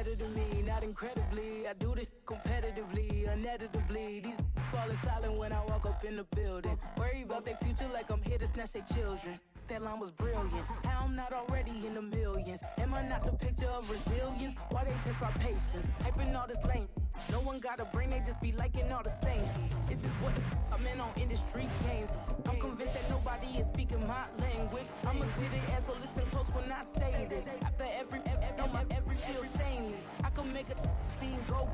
better than me, not incredibly. I do this competitively, uneditably. These falling silent when I walk up in the building. Worry about their future like I'm here to snatch their children. That line was brilliant. How I'm not already in the millions? Am I not the picture of resilience? Why they test my patience? Hyping all this lame. No one got a brain, they just be liking all the same. This is what the I'm in on industry games. I'm convinced that nobody is speaking my language. I'm a good ass, so listen close when I say this. After every feel stainless. I can make a fiend go.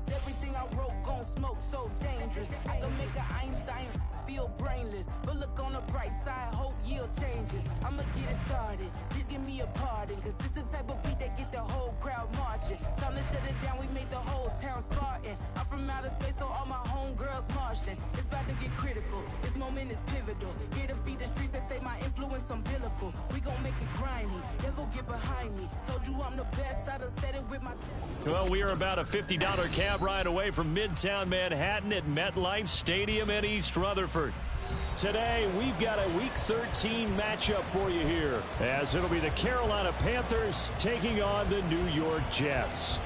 Everything I wrote gon' smoke, so dangerous. I can make an Einstein feel brainless, but look on the bright side, hope yield changes. I'ma get it started, please give me a pardon, cause this the type of beat that get the whole crowd marching. Time to shut it down, we made the whole town Spartan. I'm from outer space, so all my homegirls Martian. It's about to get critical, this moment is pivotal. Here to feed the streets that say my influence umbilical. We gon' make it grimy, devil get behind me. Told you I'm the best, I done said it with my chest. Well, we are about a $50 cab ride away from Midtown Manhattan at MetLife Stadium in East Rutherford. Today, we've got a Week 13 matchup for you here, as it'll be the Carolina Panthers taking on the New York Jets.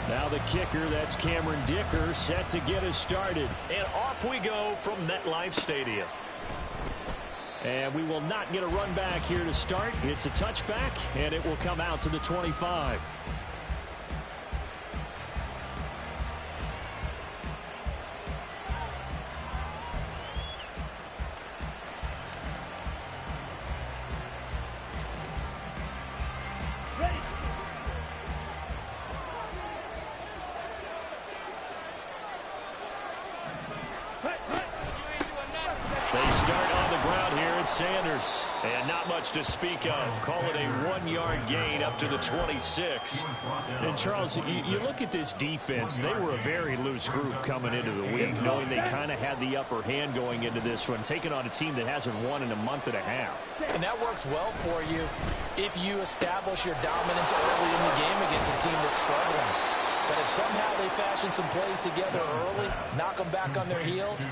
Now the kicker, that's Cameron Dicker, set to get us started. And off we go from MetLife Stadium. And we will not get a run back here to start. It's a touchback, and it will come out to the 25. Sanders, and not much to speak of. Call it a 1-yard gain up to the 26. And Charles, you look at this defense, they were a very loose group coming into the week, knowing they kind of had the upper hand going into this one, taking on a team that hasn't won in a month and a half. And that works well for you if you establish your dominance early in the game against a team that's struggling. But if somehow they fashion some plays together early, knock them back on their heels,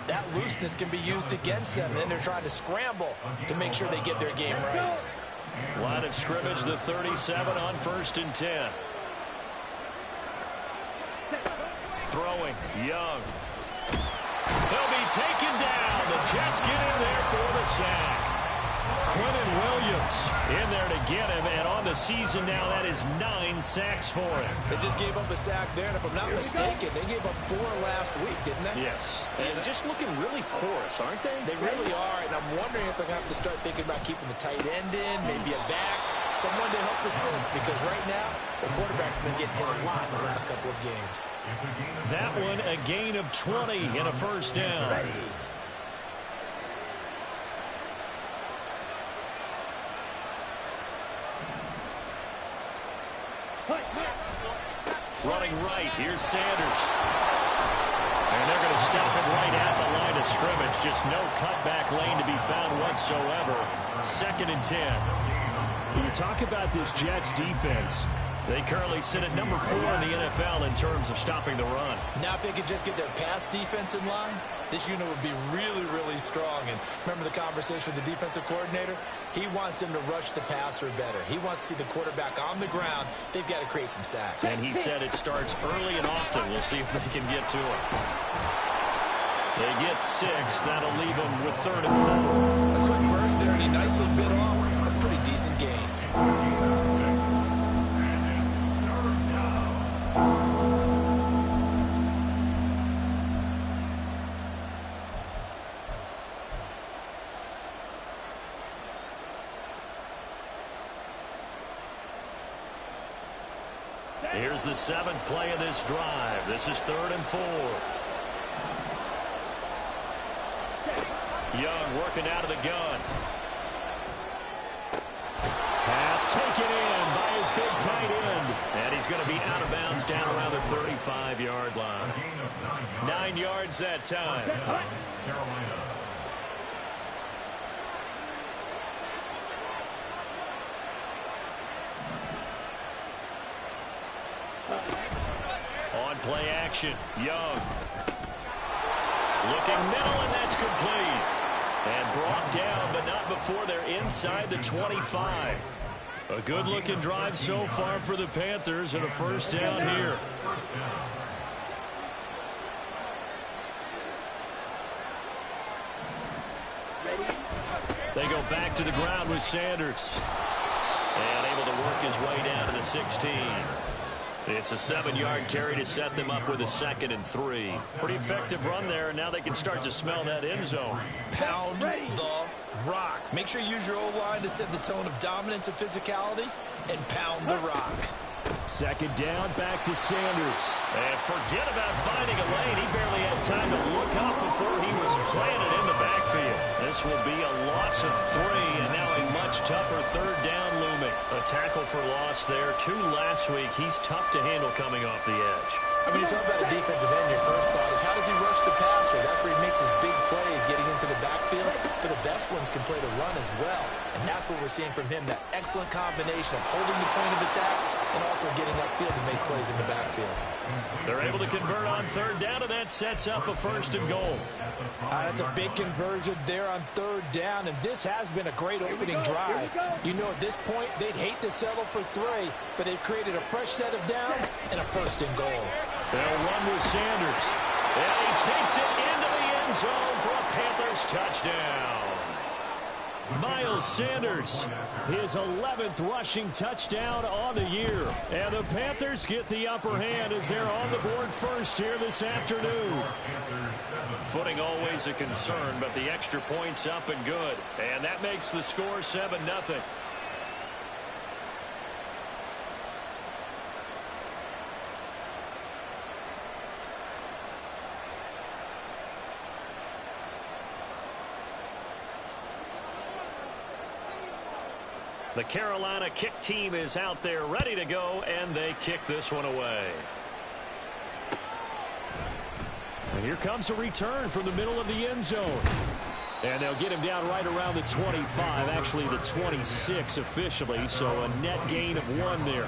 that looseness can be used against them. Then they're trying to scramble to make sure they get their game right. Line of scrimmage, the 37 on 1st and 10. Throwing, Young. He'll be taken down. The Jets get in there for the sack. Quentin Williams in there to get him, and on the season now, that is 9 sacks for him. They just gave up a sack there, and if I'm not mistaken, they gave up 4 last week, didn't they? Yes. And just looking really porous, aren't they? They really are, and I'm wondering if they're going to have to start thinking about keeping the tight end in, maybe a back, someone to help assist, because right now, the quarterback's been getting hit a lot in the last couple of games. That one, a gain of 20 and a first down. Running right, here's Sanders. And they're going to stop it right at the line of scrimmage. Just no cutback lane to be found whatsoever. 2nd and 10. When you talk about this Jets defense, they currently sit at number 4 in the NFL in terms of stopping the run. Now if they could just get their pass defense in line, this unit would be really, really strong. And remember the conversation with the defensive coordinator? He wants them to rush the passer better. He wants to see the quarterback on the ground. They've got to create some sacks. And he said it starts early and often. We'll see if they can get to it. They get 6. That'll leave them with 3rd and 4. A quick burst there, and he nicely bit off a pretty decent gain. Here's the 7th play of this drive. This is 3rd and 4. Young working out of the gun. Pass taken in by his big tight end. And he's going to be out of bounds down around the 35-yard line. 9 yards that time. On play action, Young. Looking middle, and that's complete. And brought down, but not before they're inside the 25. A good-looking drive so far for the Panthers, and a first down here. They go back to the ground with Sanders. And able to work his way down to the 16. It's a 7-yard carry to set them up with a 2nd and 3. Pretty effective run there, and now they can start to smell that end zone. Pound the rock. Make sure you use your O-line to set the tone of dominance and physicality, and pound the rock. 2nd down, back to Sanders. And forget about finding a lane. He barely had time to look up before he was planted in the backfield. This will be a loss of 3, and now a much tougher 3rd down looming. A tackle for loss there. 2 last week. He's tough to handle coming off the edge. When you talk about a defensive end, your first thought is how does he rush the passer? That's where he makes his big plays getting into the backfield. But the best ones can play the run as well. And that's what we're seeing from him, that excellent combination of holding the point of attack and also getting upfield to make plays in the backfield. They're able to convert on 3rd down, and that sets up a 1st and goal. That's a big conversion there on 3rd down, and this has been a great opening drive. You know, at this point, they'd hate to settle for 3, but they've created a fresh set of downs and a 1st and goal. They'll run with Sanders. And he takes it into the end zone for a Panthers touchdown. Miles Sanders, his 11th rushing touchdown on the year. And the Panthers get the upper hand as they're on the board first here this afternoon. Footing always a concern, but the extra point's up and good. And that makes the score 7-0. The Carolina kick team is out there ready to go, and they kick this one away. And here comes a return from the middle of the end zone. And they'll get him down right around the 25, actually the 26 officially, so a net gain of 1 there.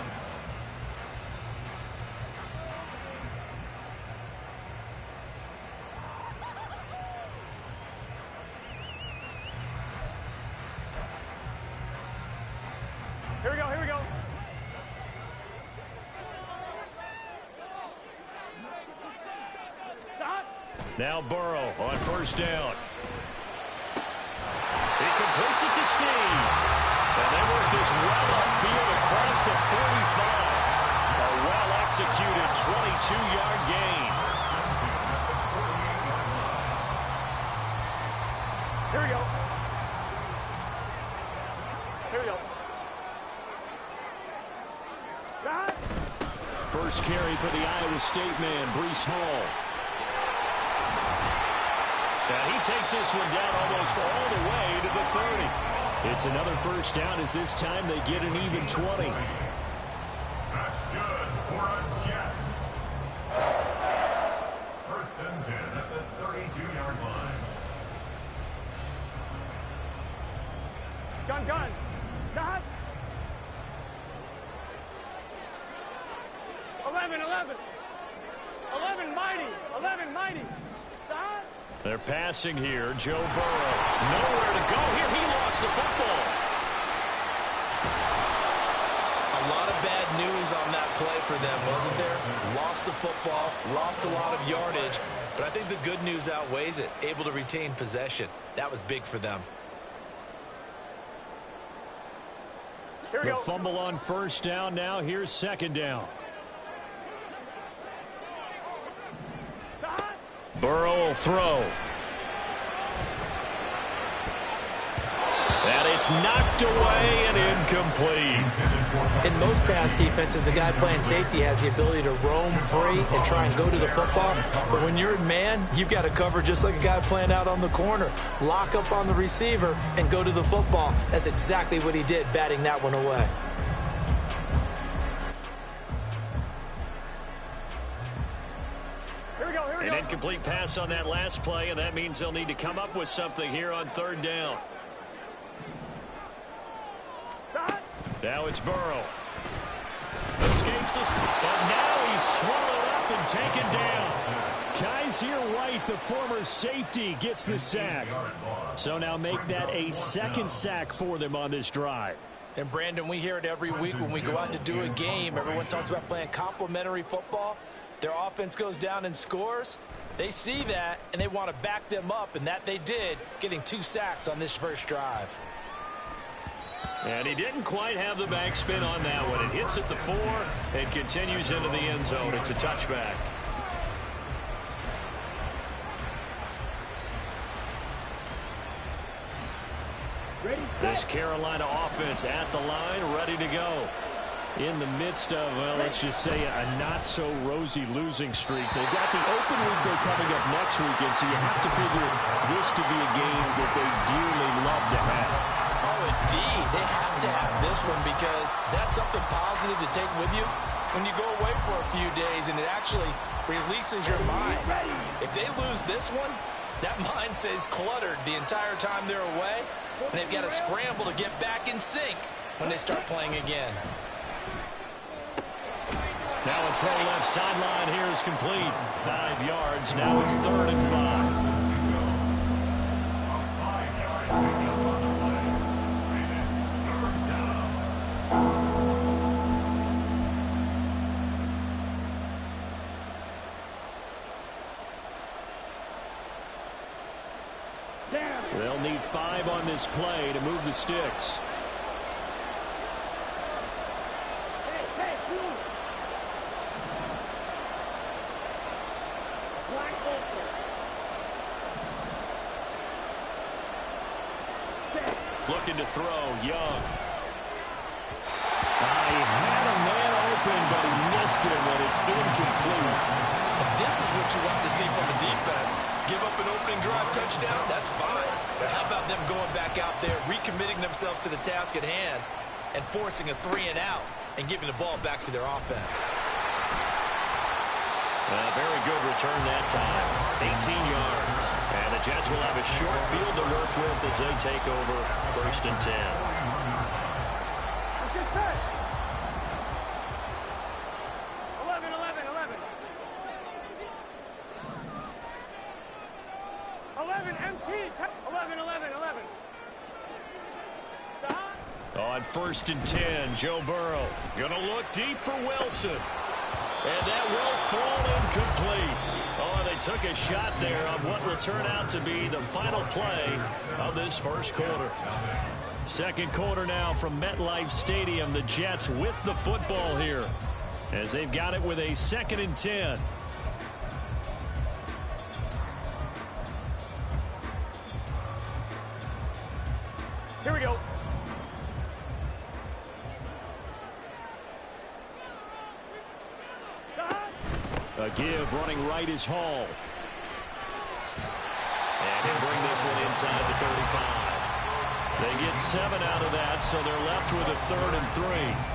Here we go. Stop. Now Burrow on 1st down. He completes it to Snead. And they work this well upfield across the 45. A well-executed 22-yard gain. Here we go. First carry for the Iowa State man, Breece Hall. And he takes this one down almost all the way to the 30. It's another 1st down as this time they get an even 20. That's good for a Jets. 1st and 10 at the 32-yard line. Gun. Stop. 11 mighty. Stop. They're passing here. Joe Burrow. Nowhere to go here. He lost the football. A lot of bad news on that play for them, wasn't there? Lost the football, lost a lot of yardage, but I think the good news outweighs it. Able to retain possession. That was big for them. Here we The go. fumble on 1st down. Now here's 2nd down. Burrow will throw. And it's knocked away and incomplete. In most pass defenses, the guy playing safety has the ability to roam free and try and go to the football. But when you're in man, you've got to cover just like a guy playing out on the corner. Lock up on the receiver and go to the football. That's exactly what he did, batting that one away. An incomplete pass on that last play, and that means they'll need to come up with something here on 3rd down. Now it's Burrow. Escapes this, and now he's swallowed up and taken down. Kaiser White, the former safety, gets the sack. So now make that a second sack for them on this drive. And, Brandon, we hear it every week when we go out to do a game. Everyone talks about playing complementary football. Their offense goes down and scores. They see that, and they want to back them up, and that they did, getting 2 sacks on this first drive. And he didn't quite have the backspin on that one. It hits at the 4 and continues into the end zone. It's a touchback. This Carolina offense at the line, ready to go. In the midst of, well, let's just say a not-so-rosy losing streak. They've got the open week they're coming up next weekend, so you have to figure this to be a game that they dearly love to have. Oh, indeed. They have to have this one because that's something positive to take with you when you go away for a few days, and it actually releases your mind. If they lose this one, that mind stays cluttered the entire time they're away, and they've got to scramble to get back in sync when they start playing again. Now a throw left sideline here is complete. 5 yards. Now it's 3rd and 5. They'll need 5 on this play to move the sticks. Looking to throw, Young. He had a man open, but he missed it when it's incomplete. And this is what you want to see from a defense. Give up an opening drive touchdown, that's fine. But how about them going back out there, recommitting themselves to the task at hand, and forcing a 3-and-out and giving the ball back to their offense? Very good return that time. 18 yards. And the Jets will have a short field to work with as they take over 1st and 10. What's your set? 11, 11, 11. 11, MT. 11, 11, 11. On 1st and 10, Joe Burrow going to look deep for Wilson. And that will fall incomplete. Oh, they took a shot there on what will turn out to be the final play of this first quarter. Second quarter now from MetLife Stadium. The Jets with the football here as they've got it with a 2nd and 10. Here we go. A give running right is Hall. And he'll bring this one inside the 35. They get 7 out of that, so they're left with a 3rd and 3.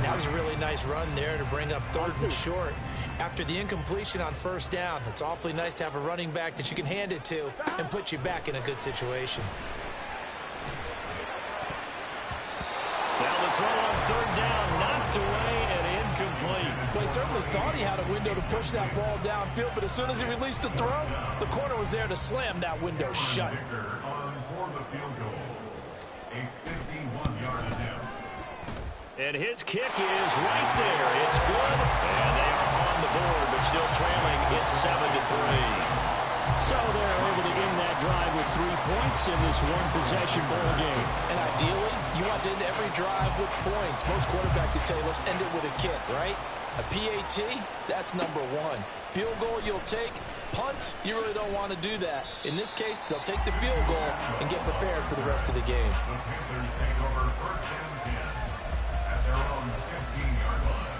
That was a really nice run there to bring up 3rd and short. After the incompletion on 1st down, it's awfully nice to have a running back that you can hand it to and put you back in a good situation. Now the throw on 3rd down, knocked away and incomplete. Well, he certainly thought he had a window to push that ball downfield, but as soon as he released the throw, the corner was there to slam that window shut. And his kick is right there. It's good, and they are on the board, but still trailing. It's 7-3. So they're able to end that drive with 3 points in this one-possession ball game. And ideally, you want to end every drive with points. Most quarterbacks would tell you, let's end it with a kick, right? A PAT, that's number 1. Field goal you'll take. Punts, you really don't want to do that. In this case, they'll take the field goal and get prepared for the rest of the game. The Panthers take over 1st and 10 at their own 15-yard line.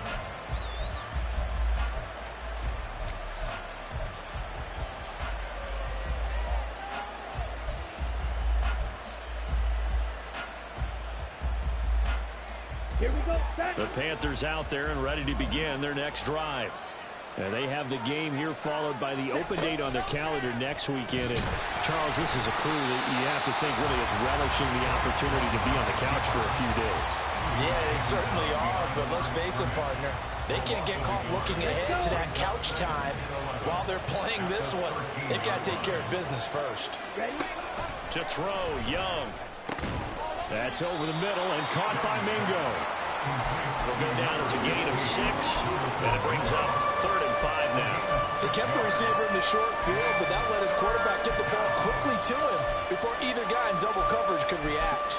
Here we go. Set. The Panthers out there and ready to begin their next drive. And they have the game here followed by the open date on their calendar next weekend. And Charles, this is a crew that you have to think really is relishing the opportunity to be on the couch for a few days. Yeah, they certainly are, but let's face it, partner. They can't get caught looking ahead to that couch time while they're playing this one. They've got to take care of business first. To throw, Young. That's over the middle and caught by Mingo. Will go down as a gain of 6, and it brings up 3rd and 5 now. They kept the receiver in the short field, but that let his quarterback get the ball quickly to him before either guy in double coverage could react.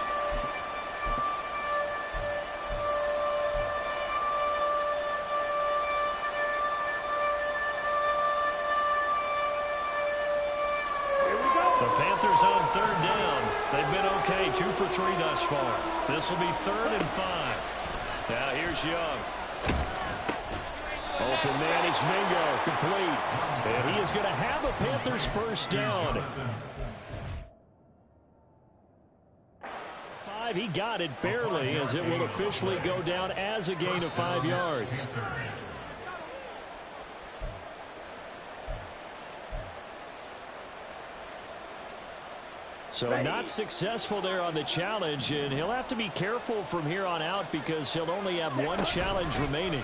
The Panthers on 3rd down. They've been okay, 2 for 3 thus far. This will be 3rd and 5. Now here's Young. Open man is Mingo, complete. And he is going to have a Panthers first down. 5, he got it barely, as it will officially go down as a gain of 5 yards. So not successful there on the challenge, and he'll have to be careful from here on out because he'll only have 1 challenge remaining.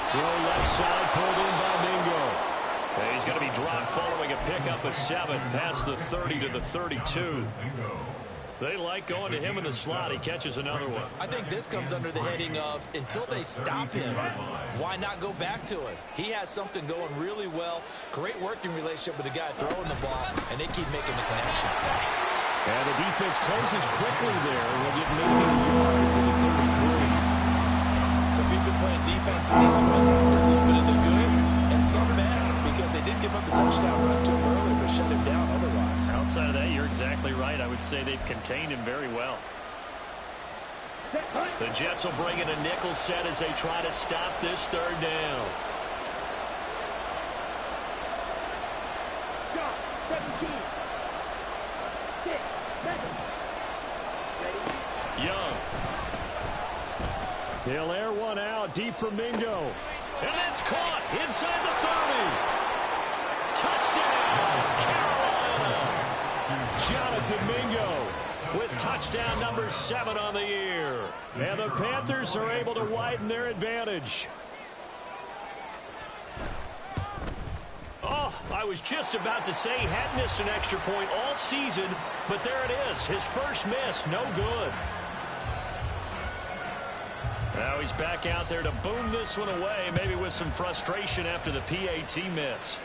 Throw left side, pulled in by Mingo. And he's going to be dropped following a pickup of 7 past the 30 to the 32. They like going to him in the slot. He catches another one. I think this comes under the heading of until they stop him, why not go back to it? He has something going really well. Great working relationship with the guy throwing the ball, and they keep making the connection. And the defense closes quickly there. We'll get maybe a yard to the 33. So if you've been playing defense in this one, there's a little bit of the good and some bad, because they did give up the touchdown run to him earlier, but shut him down otherwise. Outside of that, you're exactly right. I would say they've contained him very well. The Jets will bring in a nickel set as they try to stop this 3rd down. Young. He'll air one out deep for Mingo. And that's caught inside the 30. Touchdown, Carolina. Jonathan Mingo with touchdown number 7 on the year. And the Panthers are able to widen their advantage. Oh, I was just about to say he hadn't missed an extra point all season, but there it is. His first miss, no good. Now he's back out there to boom this one away, maybe with some frustration after the PAT miss.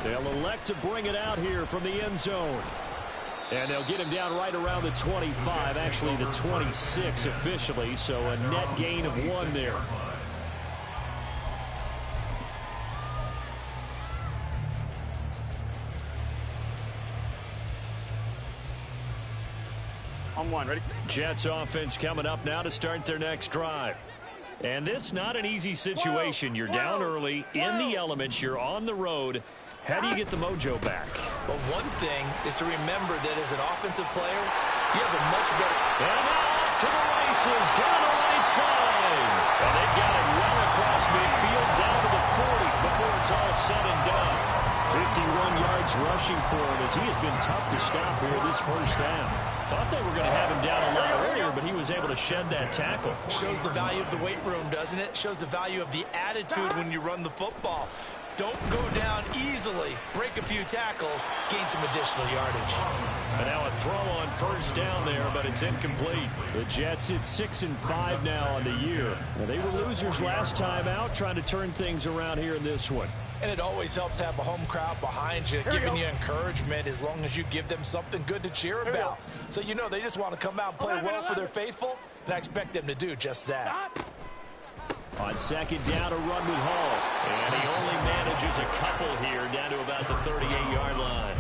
They'll elect to bring it out here from the end zone. And they'll get him down right around the 25, actually the 26 officially, so a net gain of 1 there. On 1, ready? Jets offense coming up now to start their next drive. And this not an easy situation. You're down early, in the elements, you're on the road. How do you get the mojo back? But one thing is to remember that as an offensive player, you have a much better... And off to the races, down the right side. And they've got it well across midfield, down to the 40 before it's all said and done. 51 yards rushing for him as he has been tough to stop here this first half. Thought they were going to have him down a lot earlier, but he was able to shed that tackle. Shows the value of the weight room, doesn't it? Shows the value of the attitude when you run the football. Don't go down easily. Break a few tackles. Gain some additional yardage. And now a throw on first down there, but it's incomplete. The Jets hit 6-5 now on the year. Now, they were losers last time out, trying to turn things around here in this one. And it always helps to have a home crowd behind you, giving you encouragement as long as you give them something good to cheer about. So you know they just want to come out and play well for their faithful, and I expect them to do just that. On second down, a run with Hall. And he only manages a couple here down to about the 38-yard line.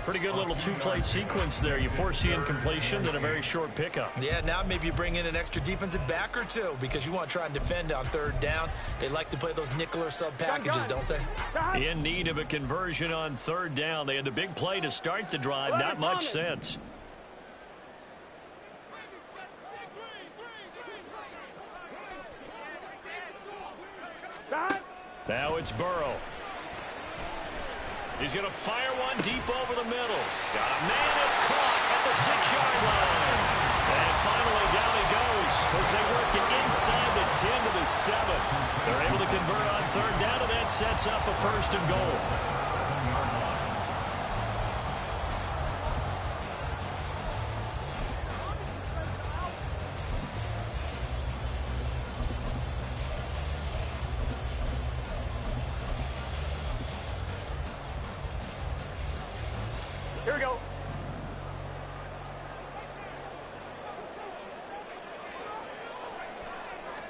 Pretty good little two-play sequence there. You force the incompletion, then a very short pickup. Yeah, now maybe you bring in an extra defensive back or two because you want to try and defend on third down. They like to play those nickel or sub packages, don't they? In need of a conversion on third down. They had the big play to start the drive. Not much sense. Now it's Burrow. He's going to fire one deep over the middle. Got a man. It's caught at the 6-yard line. And finally down he goes as they work it inside the 10 to the 7. They're able to convert on third down, and that sets up a 1st and goal. Here we go.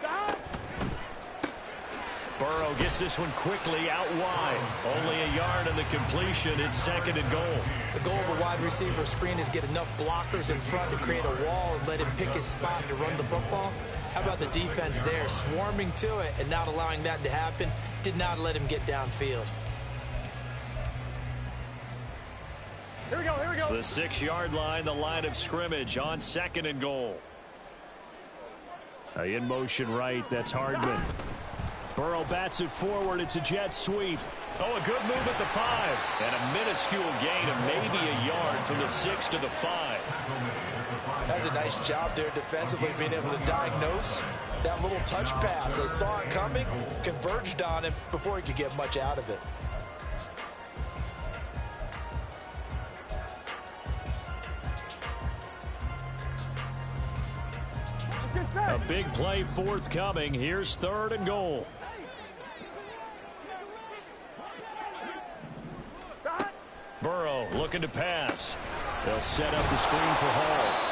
Stop. Burrow gets this one quickly out wide. Only a yard on the completion. It's 2nd and goal. The goal of a wide receiver screen is get enough blockers in front to create a wall and let him pick his spot to run the football. How about the defense there, swarming to it and not allowing that to happen? Did not let him get downfield. Here we go. Here we go. The 6-yard line, the line of scrimmage on 2nd and goal. In motion right, that's Hardman. Burrow bats it forward. It's a jet sweep. Oh, a good move at the 5. And a minuscule gain of maybe a yard from the 6 to the 5. That's a nice job there defensively, being able to diagnose that little touch pass. They saw it coming, converged on him before he could get much out of it. A big play forthcoming. Here's 3rd and goal. Burrow looking to pass. They'll set up the screen for Hall.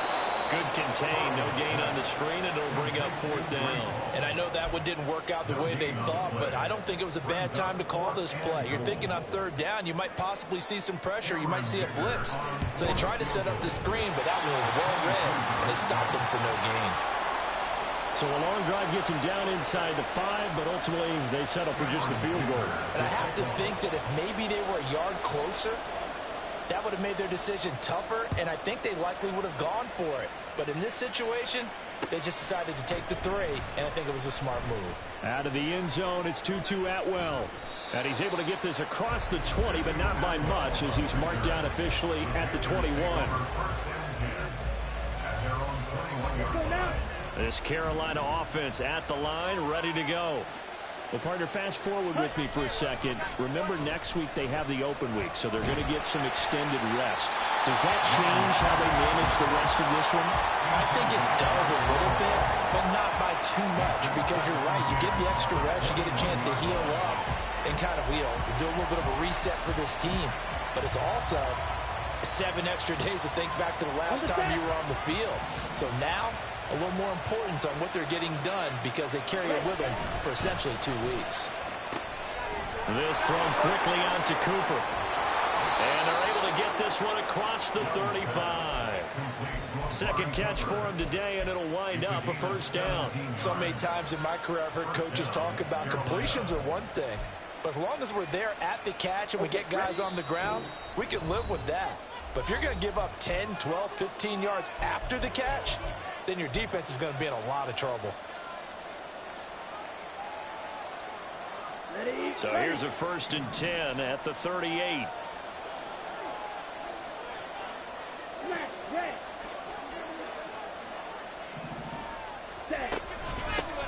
Good contain, no gain on the screen, and it'll bring up 4th down. And I know that one didn't work out the way they thought, but I don't think it was a bad time to call this play. You're thinking on 3rd down, you might possibly see some pressure. You might see a blitz. So they tried to set up the screen, but that one was well read, and they stopped them for no gain. So a long drive gets him down inside the 5, but ultimately they settle for just the field goal. And I have to think that if maybe they were a yard closer, that would have made their decision tougher, and I think they likely would have gone for it. But in this situation, they just decided to take the 3, and I think it was a smart move. Out of the end zone, it's Tutu Atwell. And he's able to get this across the 20, but not by much, as he's marked down officially at the 21. This Carolina offense at the line, ready to go. Well, partner, fast forward with me for a second. Remember, next week they have the open week, so they're going to get some extended rest. Does that change how they manage the rest of this one? I think it does a little bit, but not by too much, because you're right. You get the extra rest, you get a chance to heal up and kind of, do a little bit of a reset for this team. But it's also 7 extra days to think back to the last time you were on the field. So now, a little more importance on what they're getting done because they carry it with them for essentially 2 weeks. This thrown quickly out to Cooper. And they're able to get this one across the 35. 2nd catch for him today, and it'll wind up a 1st down. So many times in my career I've heard coaches talk about completions are one thing. But as long as we're there at the catch and we get guys on the ground, we can live with that. But if you're going to give up 10, 12, 15 yards after the catch, then your defense is going to be in a lot of trouble. So here's a 1st and 10 at the 38.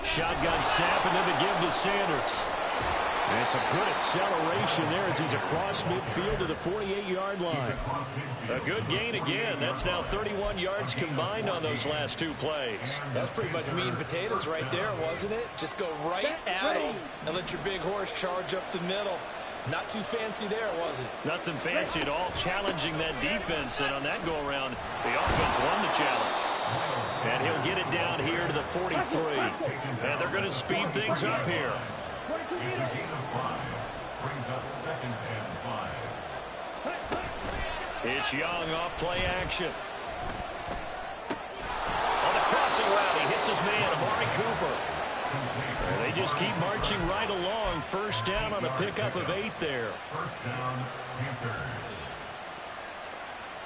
Shotgun snap, and then the give to Sanders. And it's a good acceleration there as he's across midfield to the 48-yard line. A good gain again. That's now 31 yards combined on those last 2 plays. That's pretty much meat and potatoes right there, wasn't it? Just go right at him and let your big horse charge up the middle. Not too fancy there, was it? Nothing fancy at all, challenging that defense. And on that go-around, the offense won the challenge. And he'll get it down here to the 43. And they're going to speed things up here. It's Young off play action. On the crossing route, he hits his man, Amari Cooper. And they just keep marching right along. 1st down on a pickup of 8 there. 1st down, Panthers.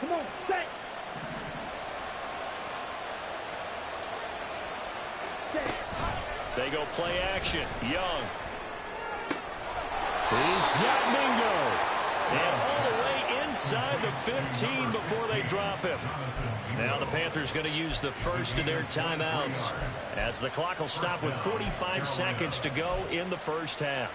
Come on, set. They go play action. Young. He's got Mingo. And all the way inside the 15 before they drop him. Now the Panthers going to use the first of their timeouts as the clock will stop with 45 seconds to go in the first half.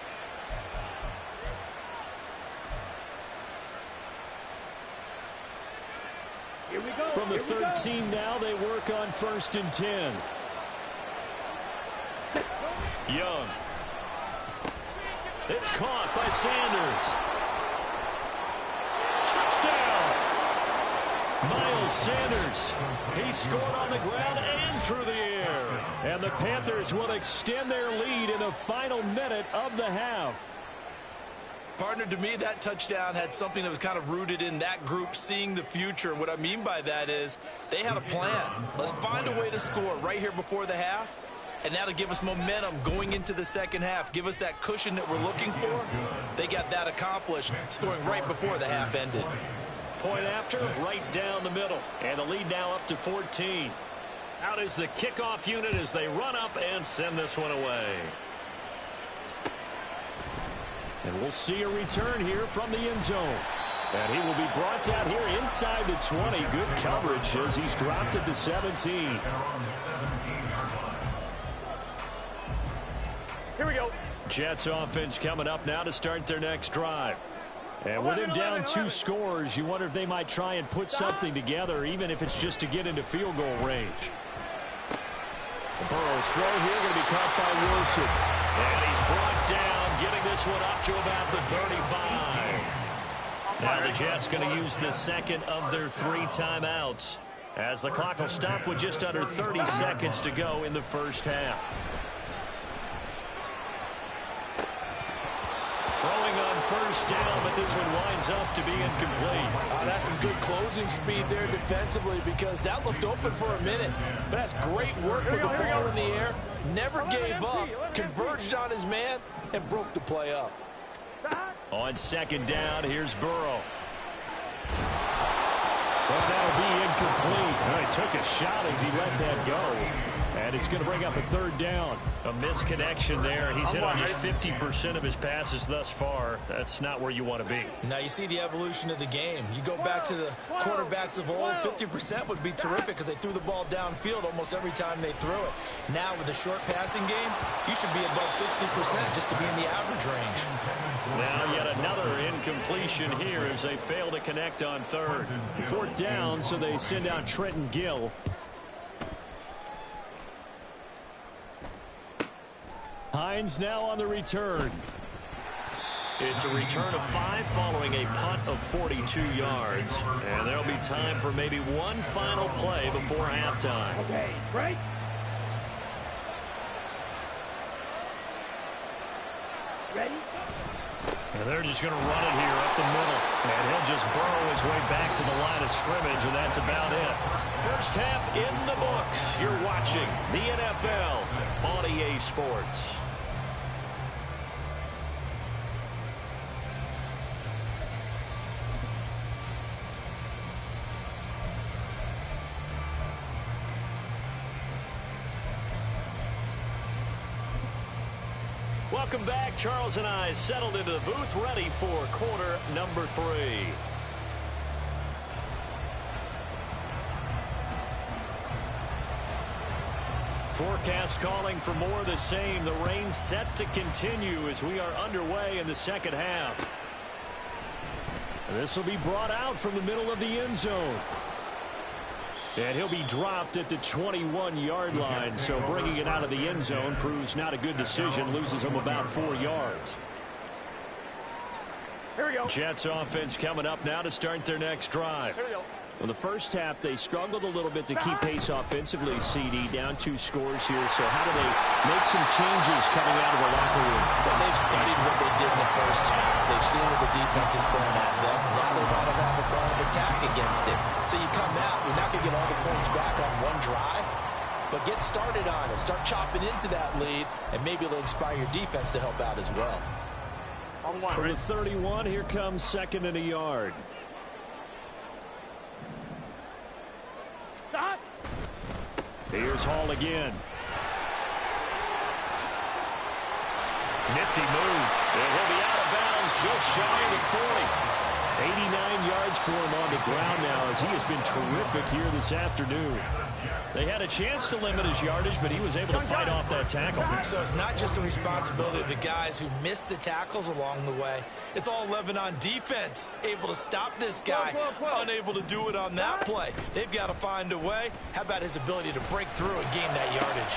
Here we go. From the 13 now, they work on 1st and 10. Young. It's caught by Sanders. Touchdown! Miles Sanders. He scored on the ground and through the air. And the Panthers will extend their lead in the final minute of the half. Partner, to me, that touchdown had something that was kind of rooted in that group seeing the future. And what I mean by that is they had a plan. Let's find a way to score right here before the half. And now to give us momentum going into the second half, give us that cushion that we're looking for. They got that accomplished, scoring right before the half ended. Point after, right down the middle. And the lead now up to 14. Out is the kickoff unit as they run up and send this one away. And we'll see a return here from the end zone. And he will be brought out here inside the 20. Good coverage as he's dropped at the 17. Here we go. Jets offense coming up now to start their next drive. And with him down 2 scores, you wonder if they might try and put something together, even if it's just to get into field goal range. Burrow's throw here going to be caught by Wilson. And he's brought down, getting this one up to about the 35. Now the Jets going to use the second of their 3 timeouts as the clock will stop with just under 30 seconds to go in the first half. Throwing on first down, but this one winds up to be incomplete. That's some good closing speed there defensively because that looked open for a minute. But that's great work with the ball in the air. Never gave up, converged on his man, and broke the play up. On second down, here's Burrow. Well, that'll be incomplete. Well, he took a shot as he let that go. And it's going to bring up a 3rd down. A misconnection there. He's hit on just 50% of his passes thus far. That's not where you want to be. Now you see the evolution of the game. You go back to the quarterbacks of old, 50% would be terrific because they threw the ball downfield almost every time they threw it. Now with the short passing game, you should be above 60% just to be in the average range. Now yet another incompletion here as they fail to connect on 3rd. 4th down, so they send out Trenton Gill. Hines now on the return. It's a return of 5 following a punt of 42 yards. And there'll be time for maybe one final play before halftime. Okay, right? Ready? And they're just going to run it here up the middle. And he'll just burrow his way back to the line of scrimmage, and that's about it. First half in the books. You're watching the NFL on EA Sports. Welcome back. Charles and I settled into the booth, ready for quarter number 3. Forecast calling for more of the same. The rain set to continue as we are underway in the second half. This will be brought out from the middle of the end zone. And he'll be dropped at the 21-yard line, so bringing it out of the end zone proves not a good decision, loses him about 4 yards. Here we go. Jets offense coming up now to start their next drive. Here we go. In the first half, they struggled a little bit to keep pace offensively, CD, down 2 scores here. So how do they make some changes coming out of the locker room? Well, they've studied what they did in the first half. They've seen what the defense is throwing at them. Now they want to have a plan of attack against it. So you come out, you're not going to get all the points back on one drive, but get started on it. Start chopping into that lead, and maybe it'll inspire your defense to help out as well. For the 31, here comes 2nd and a yard. Stop. Here's Hall again. Nifty move. And he'll be out of bounds just shy of the 40. 89 yards for him on the ground now as he has been terrific here this afternoon. They had a chance to limit his yardage, but he was able to fight off that tackle. So it's not just the responsibility of the guys who missed the tackles along the way. It's all 11 on defense, able to stop this guy, unable to do it on that play. They've got to find a way. How about his ability to break through and gain that yardage?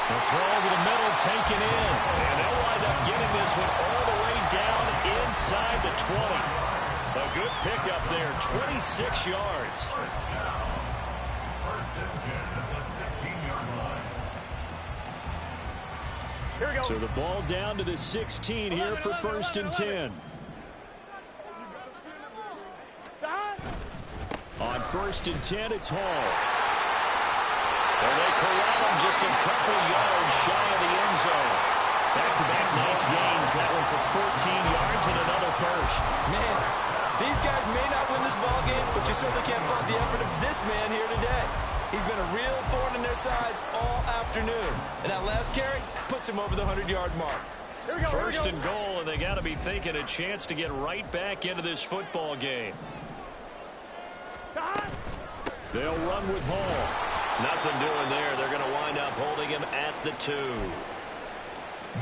The throw over the middle, taken in. And they'll wind up getting this one all the way down inside the 20. A good pickup there, 26 yards. So the ball down to the 16 here for 1st and 10. On 1st and 10, it's Hall. And they corral him just a couple yards shy of the end zone. Back-to-back nice gains. That one for 14 yards and another first. Man, these guys may not win this ball game, but you certainly can't fault the effort of this man here today. He's been a real thorn in their sides all afternoon. And that last carry puts him over the 100-yard mark. First and goal, and they got to be thinking a chance to get right back into this football game. They'll run with Hall. Nothing doing there. They're going to wind up holding him at the 2.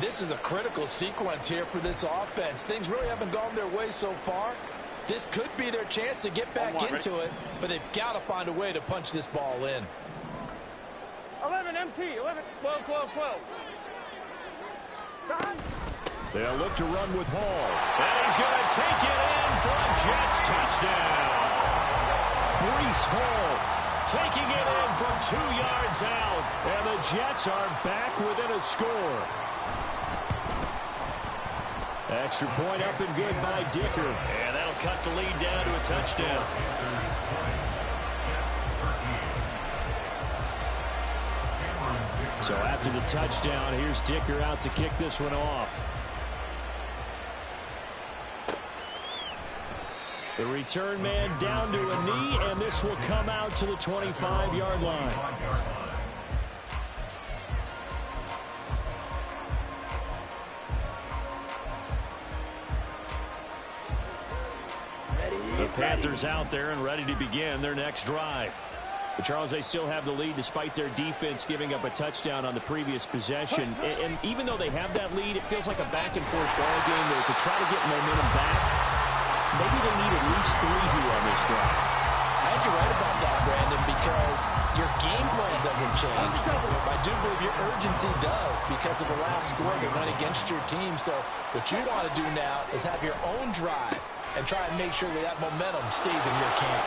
This is a critical sequence here for this offense. Things really haven't gone their way so far. This could be their chance to get back into it, but they've got to find a way to punch this ball in. 11 MT, 11, 12, 12, 12. They'll look to run with Hall. And he's going to take it in for a Jets touchdown. Breece Hall taking it in from 2 yards out. And the Jets are back within a score. Extra point up and good by Dicker. And that'll cut the lead down to a touchdown. So after the touchdown, here's Dicker out to kick this one off. The return man down to a knee, and this will come out to the 25-yard line. The Panthers out there and ready to begin their next drive. But Charles, they still have the lead despite their defense giving up a touchdown on the previous possession. And even though they have that lead, it feels like a back-and-forth ball game where to try to get momentum back, maybe they need at least 3 here on this drive. I think you're right about that, Brandon, because your game plan doesn't change. I do believe your urgency does because of the last score that went against your team. So what you want to do now is have your own drive and try and make sure that that momentum stays in your camp.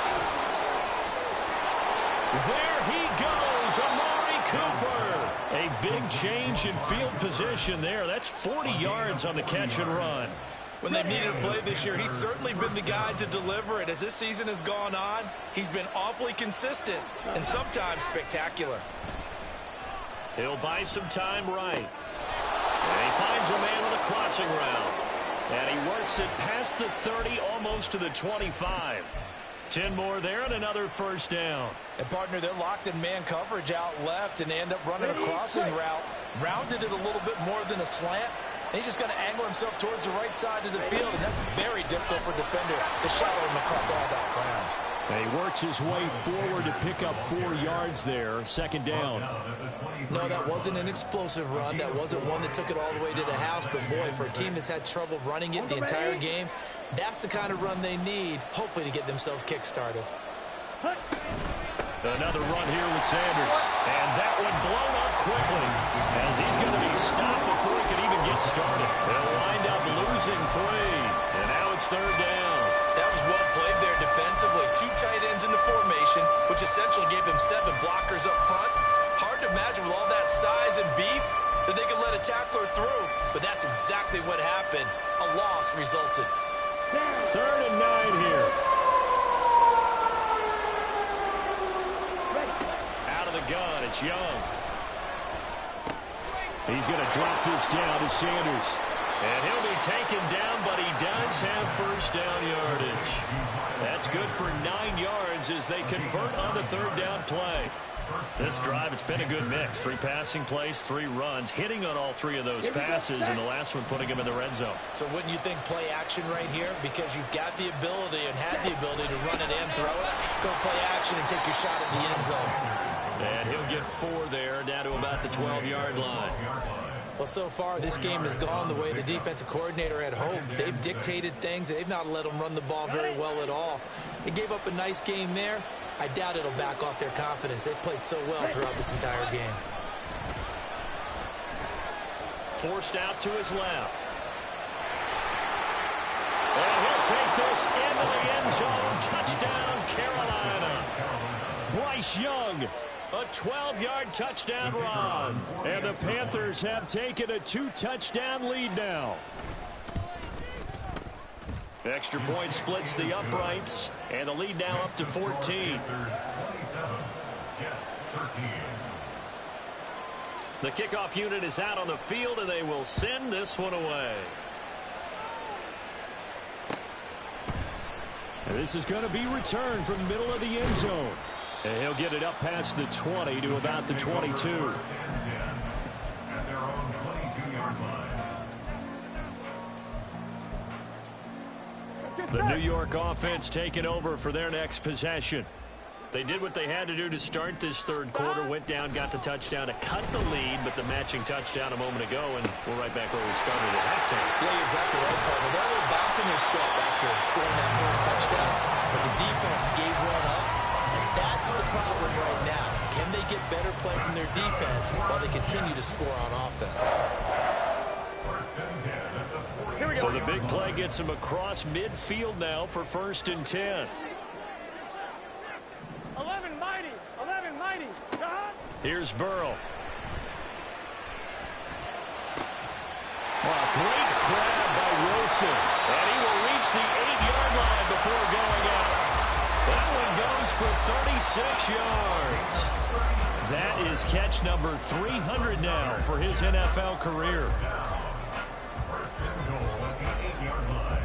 There he goes, Amari Cooper. A big change in field position there. That's 40 yards on the catch and run. When they've needed a play this year, he's certainly been the guy to deliver it. As this season has gone on, he's been awfully consistent and sometimes spectacular. He'll buy some time right. And he finds a man with a crossing route. And he works it past the 30, almost to the 25. 10 more there and another first down. And, partner, they're locked in man coverage out left, and they end up running a crossing route. Rounded it a little bit more than a slant. And he's just going to angle himself towards the right side of the field, and that's very difficult for a defender to shadow him across all that ground. And he works his way forward to pick up 4 yards there. Second down. No, that wasn't an explosive run. That wasn't one that took it all the way to the house. But, boy, for a team that's had trouble running it the entire game, that's the kind of run they need, hopefully, to get themselves kick-started. Another run here with Sanders. And that one blown up quickly as he's going to be stopped before he can even get started. They'll wind up losing 3. And now it's third down. That was well played there defensively. 2 tight ends in the formation, which essentially gave them 7 blockers up front. Hard to imagine with all that size and beef that they could let a tackler through. But that's exactly what happened. A loss resulted. Third and 9 here. Out of the gun, it's Young. He's going to drop this down to Sanders. And he'll be taken down, but he does have first down yardage. That's good for 9 yards as they convert on the third down play. This drive, it's been a good mix. 3 passing plays, 3 runs, hitting on all 3 of those passes, and the last one putting him in the red zone. So wouldn't you think play action right here? Because you've got the ability and had the ability to run it and throw it. Go play action and take your shot at the end zone. And he'll get 4 there, down to about the 12-yard line. Well, so far, this game has gone the way the defensive coordinator had hoped. They've dictated things. They've not let them run the ball very well at all. They gave up a nice game there. I doubt it'll back off their confidence. They've played so well throughout this entire game. Forced out to his left. And he'll take this into the end zone. Touchdown, Carolina. Bryce Young. A 12-yard touchdown run. And the Panthers have taken a 2-touchdown lead now. Extra point splits the uprights. And the lead now up to 14. 27, Jets 13. The kickoff unit is out on the field, and they will send this one away. And this is going to be returned from the middle of the end zone. And he'll get it up past the 20 to about the 22. At their own 22-yard line. The New York offense taking over for their next possession. They did what they had to do to start this third quarter, went down, got the touchdown to cut the lead, but the matching touchdown a moment ago, and we're right back where we started at halftime. Yeah, you're exactly right, partner. They're a little bounce in their step after scoring that first touchdown, but the defense gave one up, and that's the problem right now. Can they get better play from their defense while they continue to score on offense? First and 10 at the 40. So the big play gets him across midfield now for 1st and 10. 11 mighty. 11 mighty. Here's Burrow. Oh, great grab by Wilson. And he will reach the 8-yard line before going out. That one goes for 36 yards. That is catch number 300 now for his NFL career. First and goal at the 8-yard line.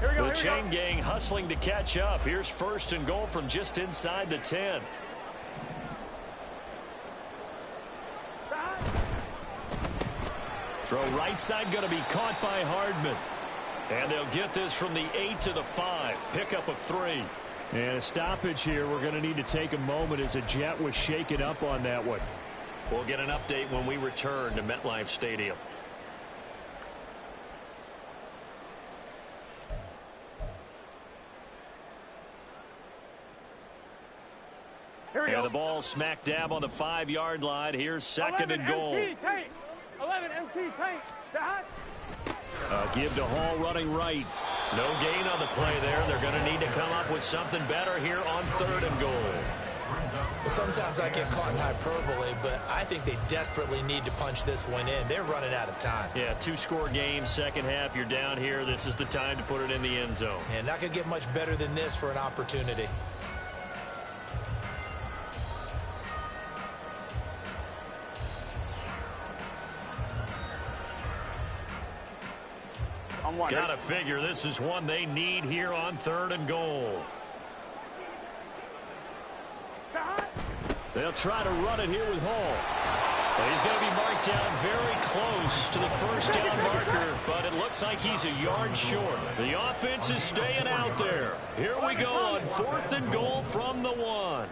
The chain gang hustling to catch up. Here's 1st and goal from just inside the 10. Throw right side going to be caught by Hardman. And they'll get this from the 8 to the 5. Pickup of 3. And a stoppage here. We're going to need to take a moment as a Jet was shaken up on that one. We'll get an update when we return to MetLife Stadium. And the ball smack dab on the 5-yard line. Here's 2nd and goal. 11 MT tank. Give to Hall running right. No gain on the play there. They're going to need to come up with something better here on 3rd and goal. Sometimes I get caught in hyperbole, but I think they desperately need to punch this one in. They're running out of time. Yeah, 2-score game, second half. You're down here. This is the time to put it in the end zone. And not going to get much better than this for an opportunity. Gotta figure this is one they need here on 3rd and goal. They'll try to run it here with Hall. Well, he's going to be marked down very close to the 1st down marker, but it looks like he's a yard short. The offense is staying out there. Here we go on 4th and goal from the 1.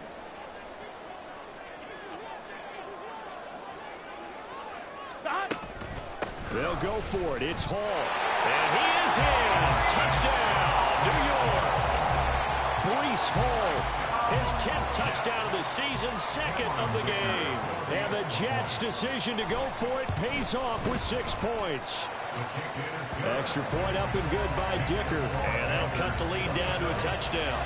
They'll go for it. It's Hall. And he is in. Touchdown, New York. Breece Hall, his 10th touchdown of the season, 2nd of the game. And the Jets' decision to go for it pays off with 6 points. Extra point up and good by Dicker. And that'll cut the lead down to a touchdown.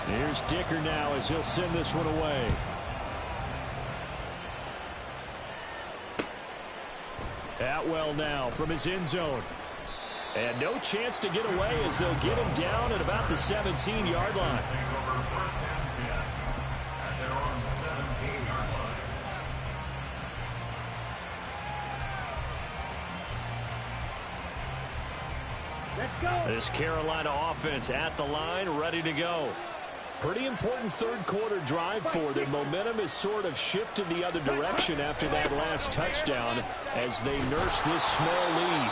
Here's Dicker now as he'll send this one away. Atwell now from his end zone. And no chance to get away as they'll get him down at about the 17-yard line. This Carolina offense at the line, ready to go. Pretty important third quarter drive for them. Momentum has sort of shifted the other direction after that last touchdown as they nurse this small lead.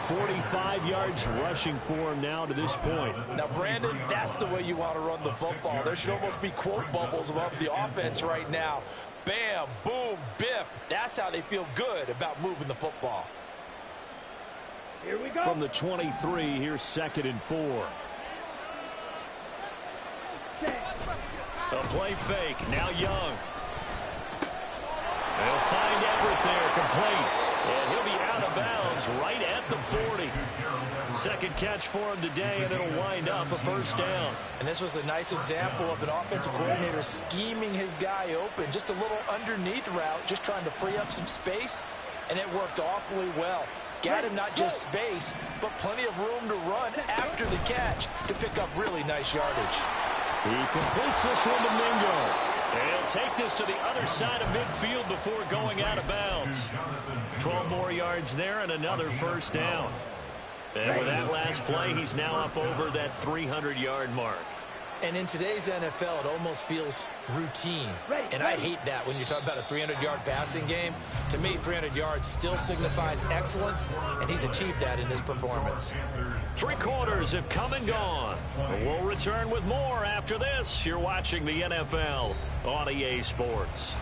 45 yards rushing for him now to this point. Now, Brandon, that's the way you want to run the football. There should almost be quote bubbles above the offense right now. Bam, boom, biff. That's how they feel good about moving the football. Here we go. From the 23, here's 2nd and 4. A play fake. Now Young. They'll find Everett there, complete. And he'll be out of bounds right at the 40. Second catch for him today, and it'll wind up a first down. And this was a nice example of an offensive coordinator scheming his guy open. Just a little underneath route, just trying to free up some space, and it worked awfully well. Got him not just space, but plenty of room to run after the catch to pick up really nice yardage. He completes this one to Mingo. And he'll take this to the other side of midfield before going out of bounds. 12 more yards there and another first down. And with that last play, he's now up over that 300-yard mark. And in today's NFL, it almost feels routine. And I hate that when you talk about a 300-yard passing game. To me, 300 yards still signifies excellence, and he's achieved that in this performance. 3 quarters have come and gone. We'll return with more after this. You're watching the NFL on EA Sports.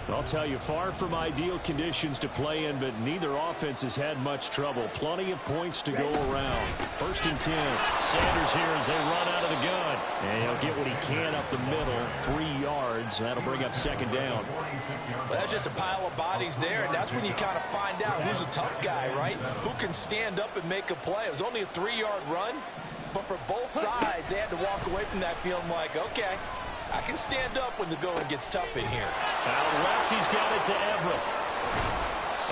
I'll tell you, far from ideal conditions to play in, but neither offense has had much trouble. Plenty of points to go around. 1st and 10. Sanders here as they run out of the gun. And he'll get what he can up the middle. 3 yards. That'll bring up 2nd down. Well, that's just a pile of bodies there, and that's when you kind of find out who's a tough guy, right? Who can stand up and make a play. It was only a 3-yard run, but for both sides, they had to walk away from that feeling like, okay, I can stand up when the going gets tough in here. Out left, he's got it to Everett.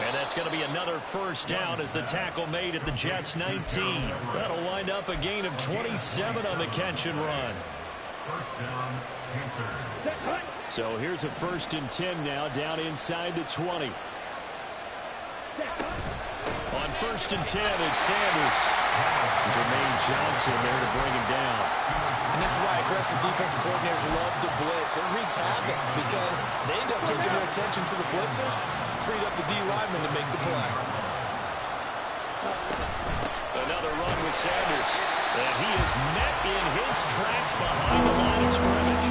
And that's going to be another first down as the tackle made at the Jets 19. That'll wind up a gain of 27 on the catch and run. So here's a 1st and 10 now down inside the 20. On 1st and 10, it's Sanders. Jermaine Johnson there to bring him down. And this is why aggressive defensive coordinators love to blitz. It wreaks havoc because they end up taking their attention to the blitzers, freed up the D lineman to make the play. Another run with Sanders. And he is met in his tracks behind the line of scrimmage.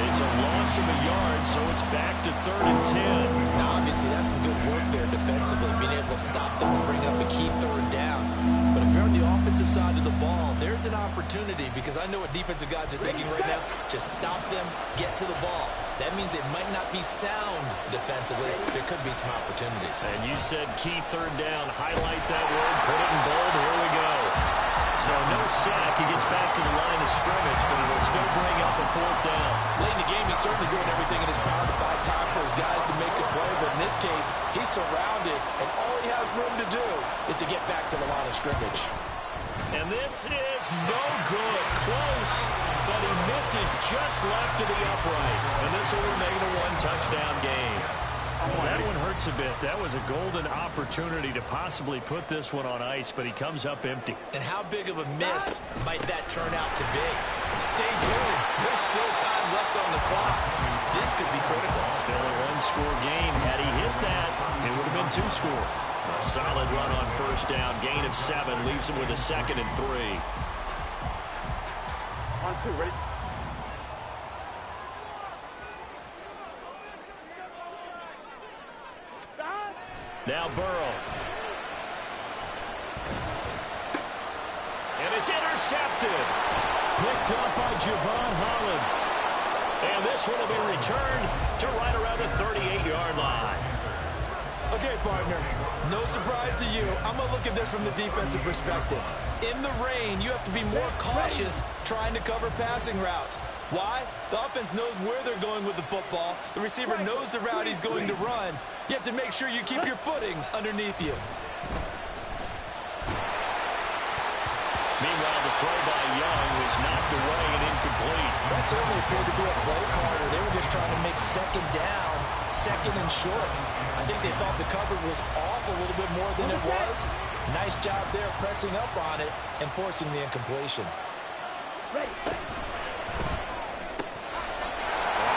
It's a loss of a yard, so it's back to 3rd and 10. Now, obviously, that's some good work there defensively, being able to stop them and bring up a key 3rd down. But if you're on the offensive side of the ball, there's an opportunity because I know what defensive guys are thinking right now. Just stop them, get to the ball. That means they might not be sound defensively. There could be some opportunities. And you said key 3rd down. Highlight that word. Put it in bold. Here we go. So no sack. He gets back to the line of scrimmage, but he will still bring up a 4th down. Late in the game, he's certainly doing everything in his power to buy time for his guys to make a play. But in this case, he's surrounded, and all he has room to do is to get back to the line of scrimmage. And this is no good. Close, but he misses just left of the upright. And this will remain a 1-touchdown game. That one hurts a bit. That was a golden opportunity to possibly put this one on ice, but he comes up empty. And how big of a miss might that turn out to be? Stay tuned. There's still time left on the clock. This could be critical. Still a 1-score game. Had he hit that, it would have been 2 scores. A solid run on 1st down. Gain of 7 leaves him with a 2nd and 3. On 2, ready? Now Burrow. And it's intercepted. Picked up by Javon Holland. And this one will be returned to right around the 38-yard line. Okay, partner, no surprise to you. I'm going to look at this from the defensive perspective. In the rain, you have to be more cautious trying to cover passing routes. Why? The offense knows where they're going with the football. The receiver knows the route he's going to run. You have to make sure you keep your footing underneath you. Meanwhile, the throw by Young was knocked away and incomplete. That certainly appeared to be a play card, or they were just trying to make second down, second and short. I think they thought the coverage was off a little bit more than it was. Nice job there pressing up on it and forcing the incompletion. Well,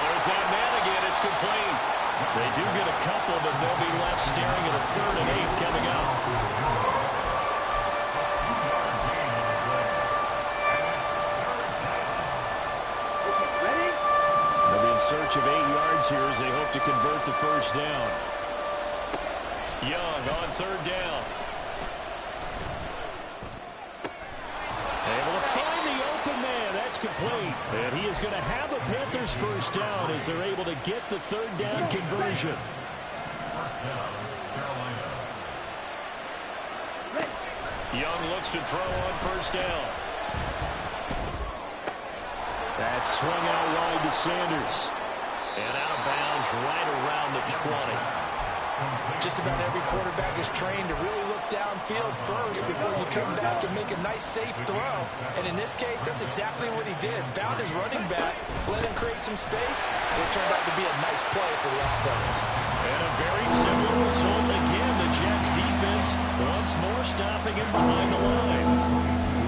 there's that man again. It's complete. They do get a couple, but they'll be left staring at a 3rd and 8 coming up. They'll be in search of 8 yards here as they hope to convert the first down. Young on 3rd down. Able to find the open man. That's complete. And he is going to have a Panthers first down as they're able to get the 3rd down conversion. Young looks to throw on 1st down. That's swung out wide to Sanders. And out of bounds right around the 20. Just about every quarterback is trained to really look downfield first before you come back and make a nice, safe throw. And in this case, that's exactly what he did. Found his running back, let him create some space, and it turned out to be a nice play for the offense. And a very similar result again. The Jets defense once more stopping him behind the line.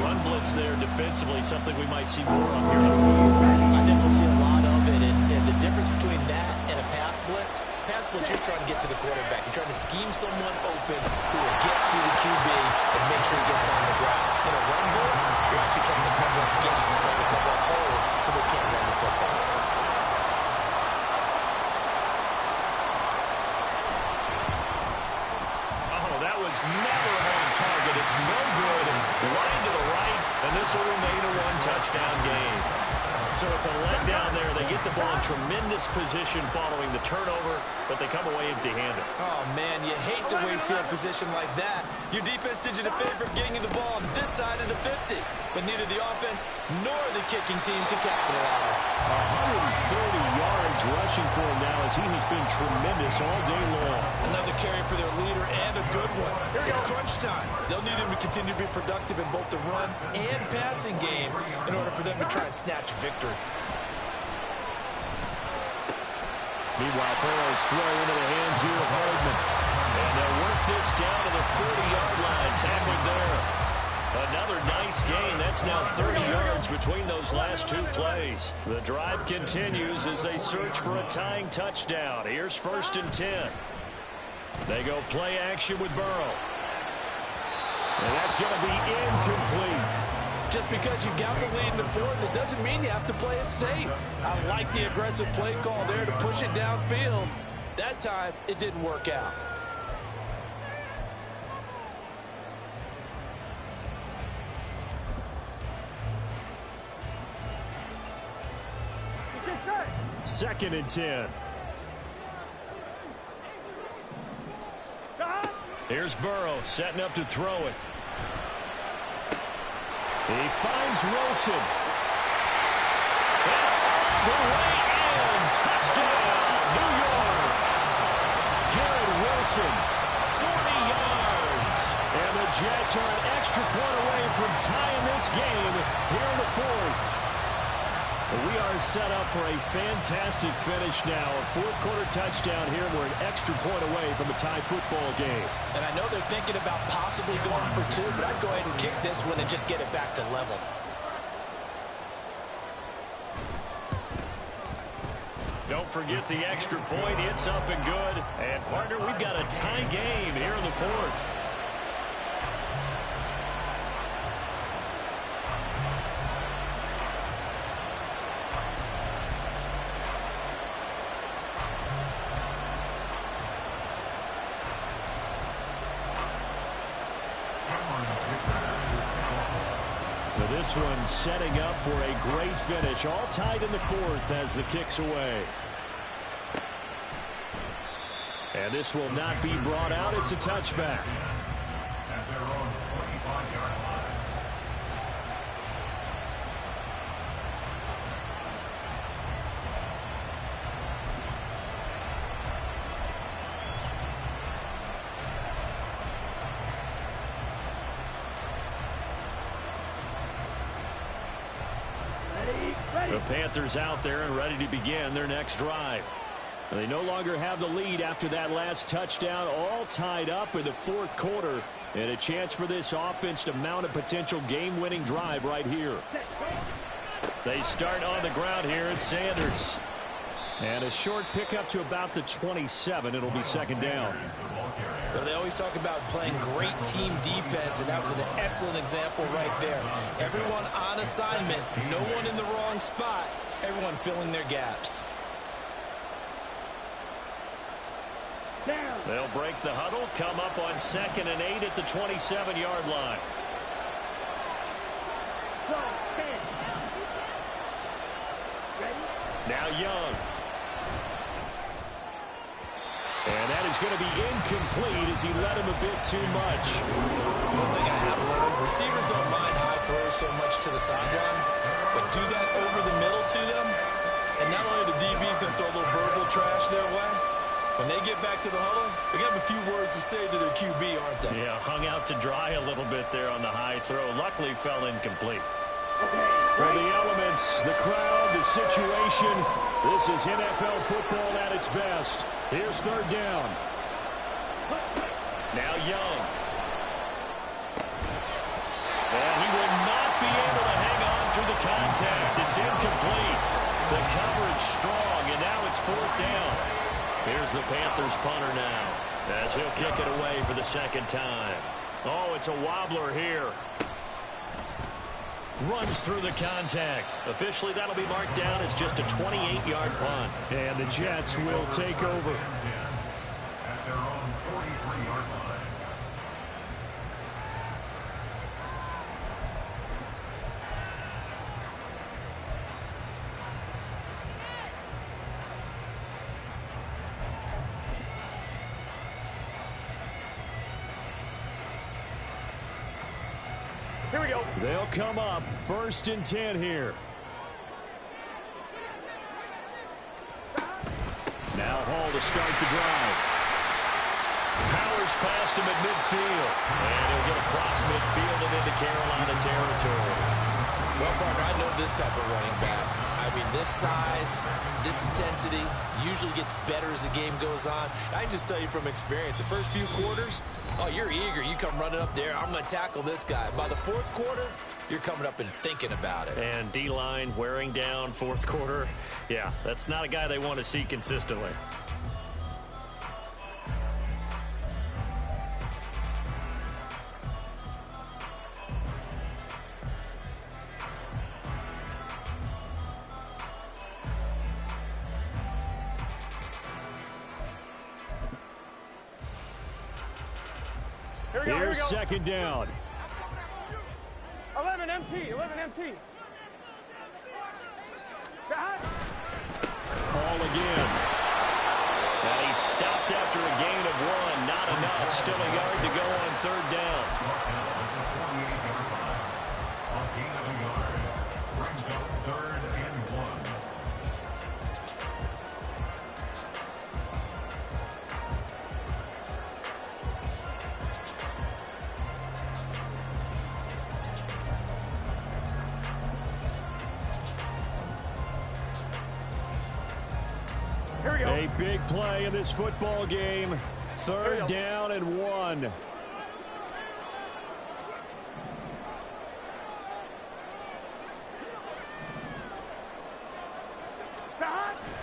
Run blitz there defensively, something we might see more of here. I think we'll see a lot of it. And the difference between that and a pass blitz, you're trying to get to the quarterback. You're trying to scheme someone open who will get to the QB and make sure he gets on the ground. In a run blitz, you're actually trying to cover up gaps, trying to cover up holes so they can't run the football. Oh, that was never on target. It's no good. Line to the right, and this will remain a 1-touchdown game. So it's a letdown there. They get the ball in tremendous position following the turnover, but they come away empty-handed. Oh, man, you hate to waste field position like that. Your defense did you the favor of getting the ball on this side of the 50. But neither the offense nor the kicking team can capitalize. 130 yards rushing for him now as he has been tremendous all day long. Another carry for their leader and a good one. It's crunch time. They'll need him to continue to be productive in both the run and passing game in order for them to try and snatch a victory. Meanwhile, Burrow's throw into the hands here of Hardman. And they'll work this down to the 30-yard line. Tackled there. Another nice gain. That's now 30 yards between those last 2 plays. The drive continues as they search for a tying touchdown. Here's 1st and 10. They go play action with Burrow. And that's going to be incomplete. Just because you got the lead in the 4th, it doesn't mean you have to play it safe. I like the aggressive play call there to push it downfield. That time, it didn't work out. Second and 10. Here's Burrow setting up to throw it. He finds Wilson. The way in. Touchdown, New York. Garrett Wilson, 40 yards. And the Jets are an extra point away from tying this game here in the 4th. We are set up for a fantastic finish now. A 4th-quarter touchdown here. We're an extra point away from a tie football game. And I know they're thinking about possibly going for 2, but I'd go ahead and kick this one and just get it back to level. Don't forget the extra point. It's up and good. And, partner, we've got a tie game here in the 4th. This one setting up for a great finish. All tied in the 4th as the kick's away. And this will not be brought out. It's a touchback. At their own 25-yard line. The Panthers out there and ready to begin their next drive. They no longer have the lead after that last touchdown, all tied up in the fourth quarter, and a chance for this offense to mount a potential game-winning drive right here. They start on the ground here at Sanders. And a short pickup to about the 27. It'll be second down. Well, they always talk about playing great team defense, and that was an excellent example right there. Everyone on assignment, no one in the wrong spot, everyone filling their gaps. They'll break the huddle, come up on 2nd and 8 at the 27-yard line. Now Young. And that is going to be incomplete as he led him a bit too much. One thing I have learned, receivers don't mind high throws so much to the sideline, but do that over the middle to them, and not only the DB's going to throw a little verbal trash their way, when they get back to the huddle, they're going to have a few words to say to their QB, aren't they? Yeah, hung out to dry a little bit there on the high throw. Luckily fell incomplete. For the elements, the crowd, the situation, this is NFL football at its best. Here's third down. Now Young. And he will not be able to hang on through the contact. It's incomplete. The coverage strong, and now it's fourth down. Here's the Panthers punter now, as he'll kick it away for the second time. Oh, it's a wobbler here. Runs through the contact. Officially, that'll be marked down as just a 28-yard punt. And the Jets will take over. At their own 43-yard line. Here we go. They'll come up 1st and 10 here. Now Hall to start the drive. Powers past him at midfield. And he'll get across midfield and into Carolina territory. Well, partner, I know this type of running back. I mean, this size, this intensity usually gets better as the game goes on. I can just tell you from experience, the first few quarters, oh, you're eager. You come running up there, I'm going to tackle this guy. By the fourth quarter, you're coming up and thinking about it. And D-line wearing down fourth quarter. Yeah, that's not a guy they want to see consistently. Here's second down. 11 MT, 11 MT. Ball again. And he stopped after a gain of 1. Not enough. Still a yard to go on third down. A gain of a yard. Brings up 3rd and 1. A big play in this football game. 3rd down and 1.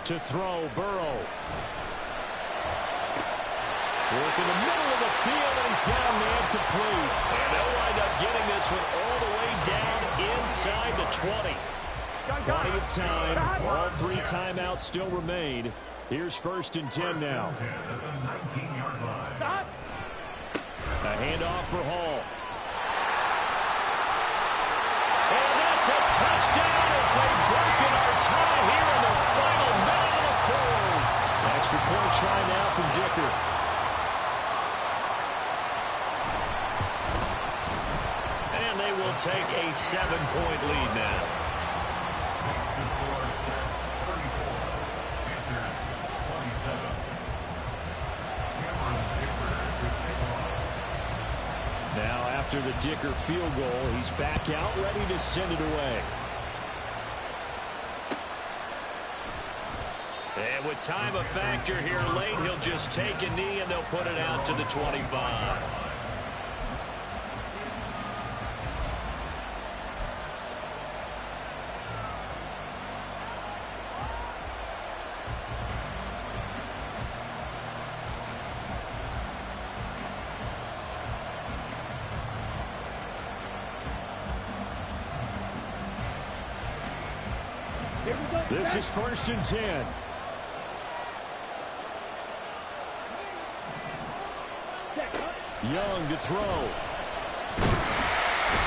To throw, Burrow. Work in the middle of the field, and he's got a man complete. And they'll wind up getting this one all the way down inside the 20. Plenty of time. All 3 timeouts still remain. Here's 1st and 10 now. A handoff for Hall. And that's a touchdown as they break in our tie here in the final minute of the 4th. Extra point try now from Dicker. And they will take a 7-point lead now. Now, after the Dicker field goal, he's back out, ready to send it away. And with time a factor here late, he'll just take a knee and they'll put it out to the 25. This is 1st and 10. Young to throw.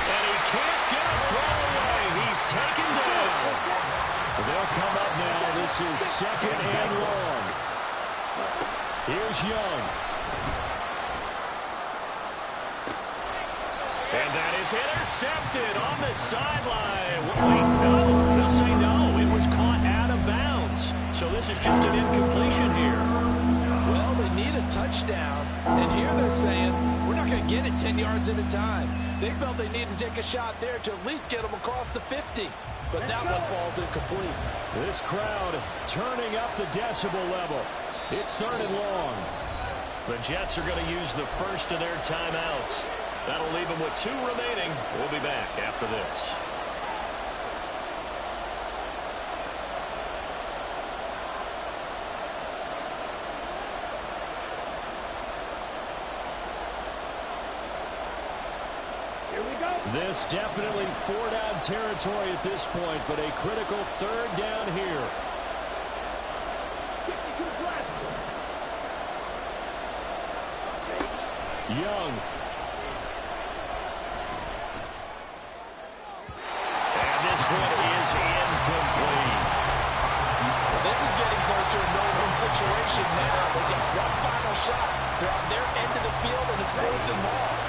And he can't get a throw away. He's taken down. They'll come up now. This is 2nd and long. Here's Young. And that is intercepted on the sideline. Wait, no. They'll say no. It was caught out of bounds. So this is just an incompletion here. Well, they need a touchdown. And here they're saying, we're not going to get it 10 yards at a time. They felt they needed to take a shot there to at least get them across the 50. But that one falls incomplete. This crowd turning up the decibel level. It's 3rd and long. The Jets are going to use the first of their timeouts. That'll leave them with 2 remaining. We'll be back after this. This definitely 4-down territory at this point, but a critical 3rd down here. Young. And this one is incomplete. This is getting close to a no-win situation now. They get one final shot. They're on their end of the field, and it's 4th and long.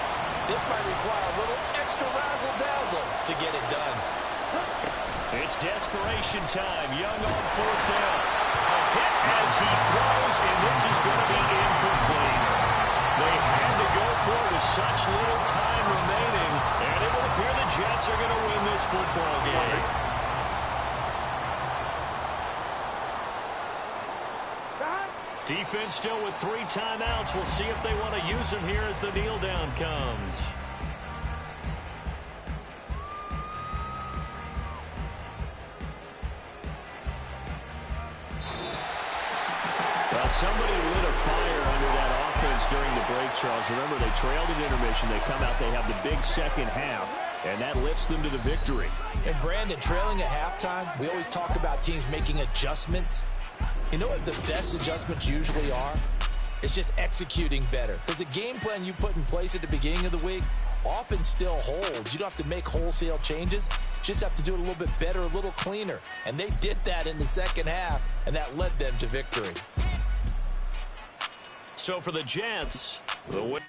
This might require a little extra razzle-dazzle to get it done. It's desperation time. Young on 4th down. A hit as he throws, and this is going to be incomplete. They had to go for it with such little time remaining, and it will appear the Jets are going to win this football game. Defense still with 3 timeouts. We'll see if they want to use them here as the kneel down comes. Well, somebody lit a fire under that offense during the break, Charles. Remember, they trailed at intermission. They come out, they have the big second half, and that lifts them to the victory. And Brandon, trailing at halftime, we always talk about teams making adjustments. You know what the best adjustments usually are? It's just executing better. Because the game plan you put in place at the beginning of the week often still holds. You don't have to make wholesale changes. You just have to do it a little bit better, a little cleaner. And they did that in the second half, and that led them to victory. So for the Jets, the win.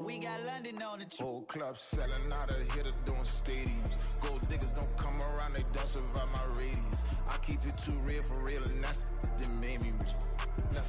We got London on the whole club selling out of hitter doing stadiums. Gold diggers don't come around, they don't survive my radius. I keep it too real for real, and that's that made me rich. That's what